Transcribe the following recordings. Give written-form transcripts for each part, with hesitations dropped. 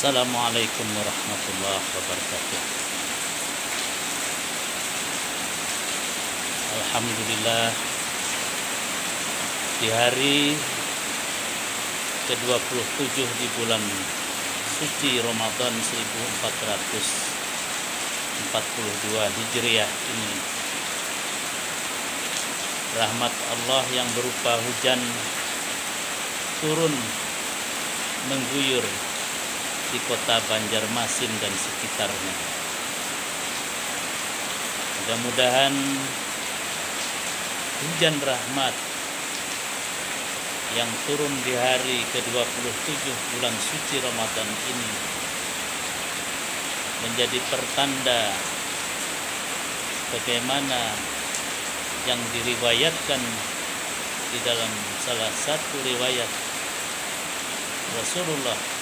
Assalamualaikum warahmatullahi wabarakatuh. Alhamdulillah, di hari ke-27 di bulan suci Ramadan 1442 Hijriah ini, rahmat Allah yang berupa hujan turun mengguyur di kota Banjarmasin dan sekitarnya. Mudah-mudahan hujan rahmat yang turun di hari ke-27 bulan suci Ramadan ini menjadi pertanda bagaimana yang diriwayatkan di dalam salah satu riwayat Rasulullah,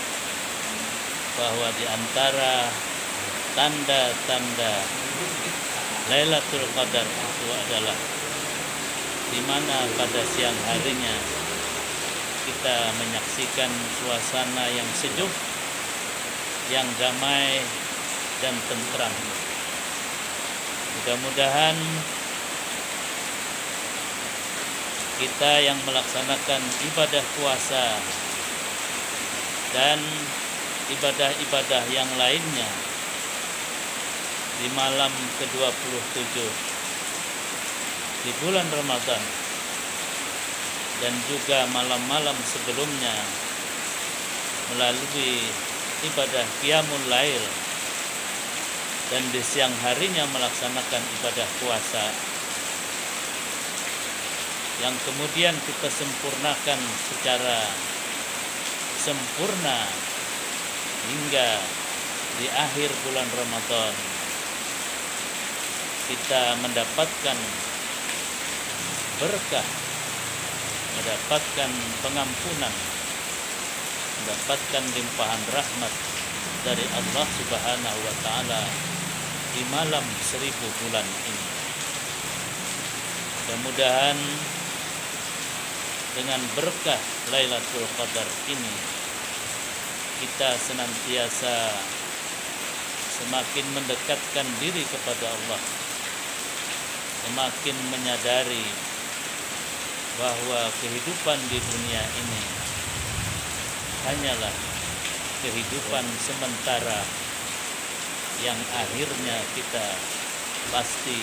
bahwa di antara tanda-tanda Lailatul Qadar itu adalah di mana pada siang harinya kita menyaksikan suasana yang sejuk, yang damai dan tentram. Mudah-mudahan kita yang melaksanakan ibadah puasa dan ibadah-ibadah yang lainnya di malam ke-27 di bulan Ramadan dan juga malam-malam sebelumnya melalui ibadah qiyamul lail dan di siang harinya melaksanakan ibadah puasa yang kemudian kita sempurnakan secara sempurna hingga di akhir bulan Ramadan kita mendapatkan berkah, mendapatkan pengampunan, mendapatkan limpahan rahmat dari Allah Subhanahu wa Ta'ala di malam 1000 bulan ini. Mudah-mudahan dengan berkah Lailatul Qadar ini kita senantiasa semakin mendekatkan diri kepada Allah, semakin menyadari bahwa kehidupan di dunia ini hanyalah kehidupan sementara yang akhirnya kita pasti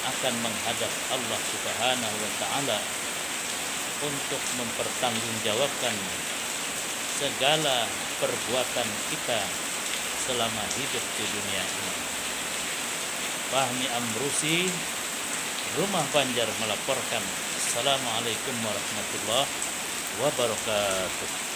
akan menghadap Allah Subhanahu wa Ta'ala untuk mempertanggungjawabkan segala perbuatan kita selama hidup di dunia ini. Fahmi Amrusi, Rumah Banjar melaporkan. Assalamualaikum warahmatullahi wabarakatuh.